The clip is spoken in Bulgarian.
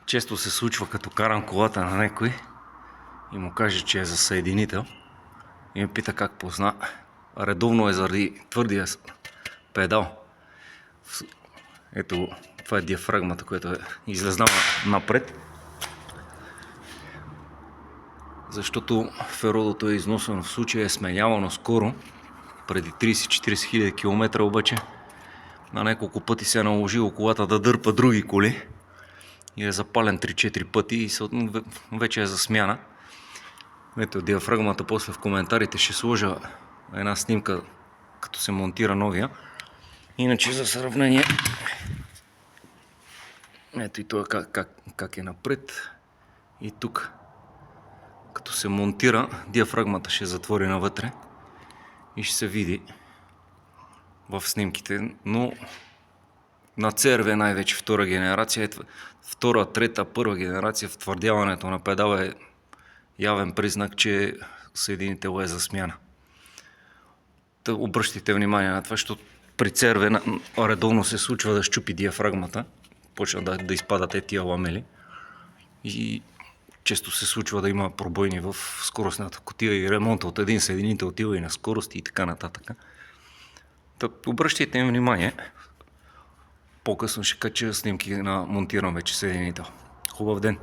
Често се случва, като карам колата на някой и му каже, че е за съединител и ме пита как позна. Редовно е заради твърдия педал. Ето, това е диафрагмата, която е излезнала напред. Защото феродото е износено, в случая е сменявано скоро, преди 30-40 хиляди километра, обаче на няколко пъти се е наложило колата да дърпа други коли и е запален 3-4 пъти и вече е за смяна. Ето диафрагмата, после в коментарите ще сложа една снимка, като се монтира новия. Иначе за сравнение, ето и това как е напред и тук. Като се монтира, диафрагмата ще затвори навътре и ще се види в снимките, но на CR-V най-вече втора генерация, втора, трета, първа генерация, втвърдяването на педала е явен признак, че съединител е за смяна. Та обръщайте внимание на това, защото при CR-V редовно се случва да щупи диафрагмата, почна да изпадат тия ламели и често се случва да има пробойни в скоростната кутия и ремонта от един съединител отива и на скорост и така нататък. Та обръщайте им внимание. По-късно ще кача снимки на монтиран вече съединител. Хубав ден!